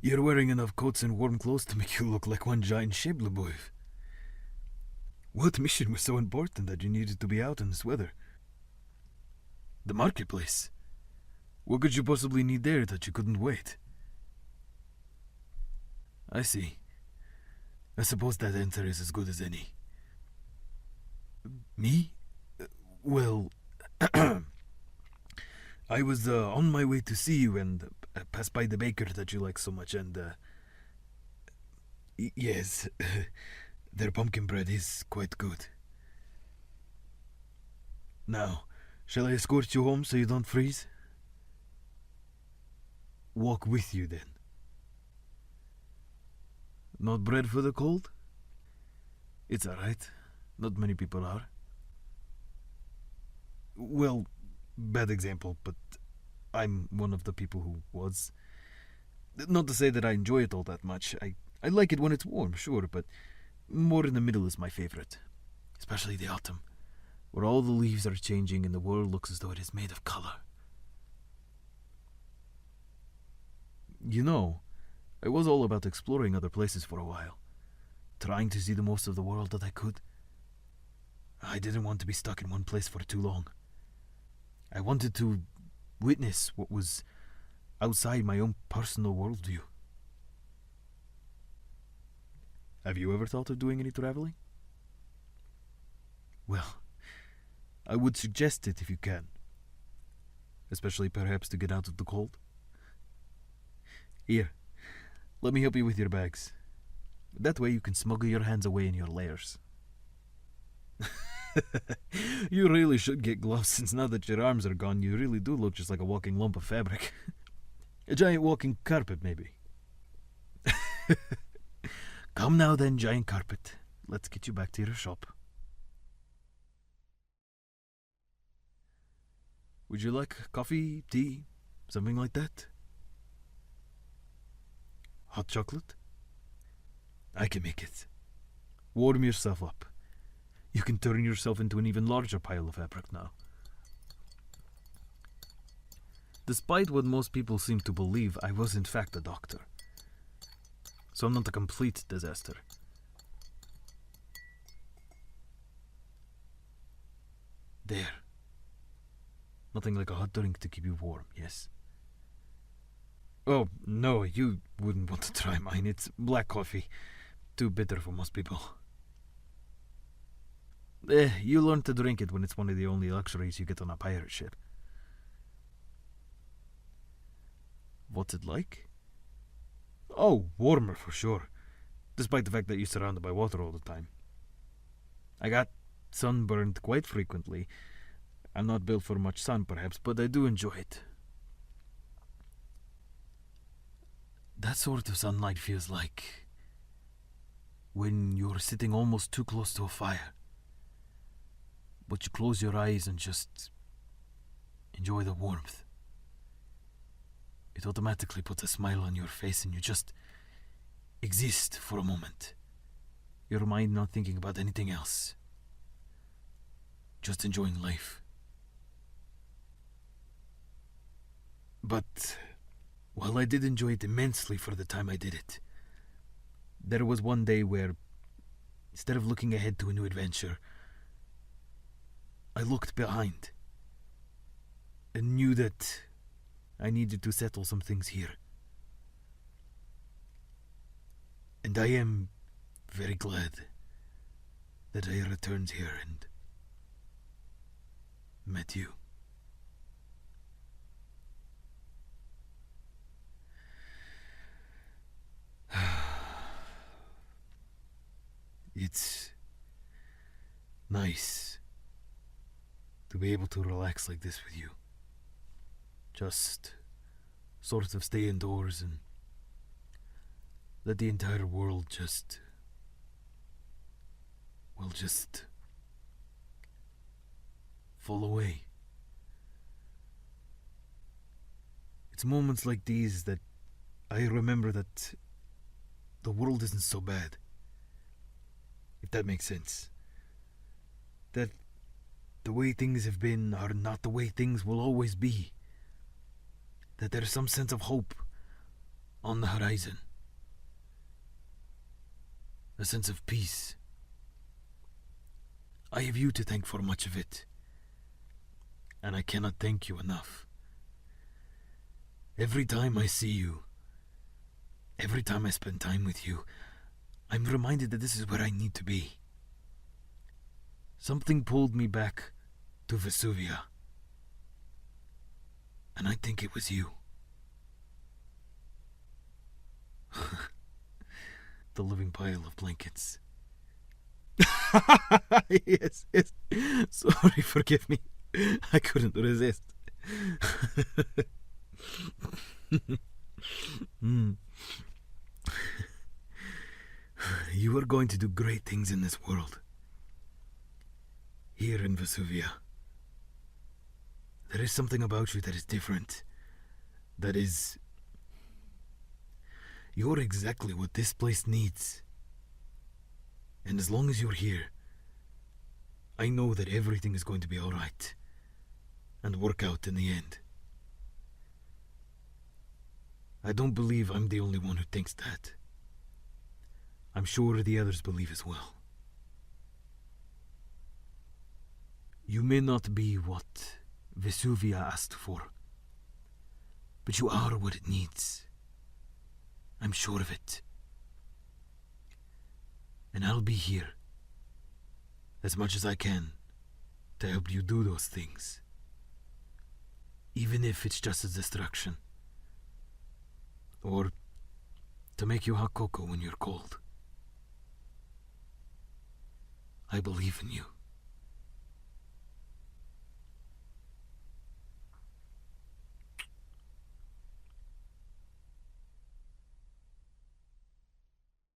You're wearing enough coats and warm clothes to make you look like one giant boy. What mission was so important that you needed to be out in this weather? The marketplace. What could you possibly need there that you couldn't wait? I see. I suppose that answer is as good as any. Me? Well, I was on my way to see you and passed by the baker that you like so much and, yes, their pumpkin bread is quite good. Now, shall I escort you home so you don't freeze? Walk with you then. Not bread for the cold? It's alright. Not many people are. Well, bad example, but I'm one of the people who was. Not to say that I enjoy it all that much. I like it when it's warm, sure, but more in the middle is my favorite. Especially the autumn, where all the leaves are changing and the world looks as though it is made of color. You know, I was all about exploring other places for a while, trying to see the most of the world that I could. I didn't want to be stuck in one place for too long. I wanted to witness what was outside my own personal worldview. Have you ever thought of doing any traveling? Well, I would suggest it if you can. Especially perhaps to get out of the cold. Here, let me help you with your bags. That way you can smuggle your hands away in your layers. You really should get gloves, since now that your arms are gone, you really do look just like a walking lump of fabric. A giant walking carpet, maybe. Come now then, giant carpet. Let's get you back to your shop. Would you like coffee, tea, something like that? Hot chocolate? I can make it. Warm yourself up. You can turn yourself into an even larger pile of fabric now. Despite what most people seem to believe, I was in fact a doctor. So I'm not a complete disaster. There. Nothing like a hot drink to keep you warm, yes? Oh, no, you wouldn't want to try mine. It's black coffee. Too bitter for most people. You learn to drink it when it's one of the only luxuries you get on a pirate ship. What's it like? Oh, warmer for sure. Despite the fact that you're surrounded by water all the time. I got sunburned quite frequently. I'm not built for much sun, perhaps, but I do enjoy it. That sort of sunlight feels like when you're sitting almost too close to a fire. But you close your eyes and just enjoy the warmth. It automatically puts a smile on your face and you just exist for a moment. Your mind not thinking about anything else. Just enjoying life. But while I did enjoy it immensely for the time I did it, there was one day where, instead of looking ahead to a new adventure, I looked behind and knew that I needed to settle some things here. And I am very glad that I returned here and met you. It's nice to be able to relax like this with you. Just sort of stay indoors and let the entire world just fall away. It's moments like these that I remember that the world isn't so bad. If that makes sense. That the way things have been are not the way things will always be. That there's some sense of hope on the horizon. A sense of peace. I have you to thank for much of it, and I cannot thank you enough. Every time I see you, every time I spend time with you, I'm reminded that this is where I need to be. Something pulled me back to Vesuvia, and I think it was you. The living pile of blankets. Yes. Sorry, forgive me. I couldn't resist. You are going to do great things in this world. Here in Vesuvia. There is something about you that is different. That is... You're exactly what this place needs. And as long as you're here, I know that everything is going to be alright. And work out in the end. I don't believe I'm the only one who thinks that. I'm sure the others believe as well. You may not be what Vesuvia asked for, but you are what it needs. I'm sure of it. And I'll be here, as much as I can, to help you do those things. Even if it's just a distraction. Or to make you hot cocoa when you're cold. I believe in you.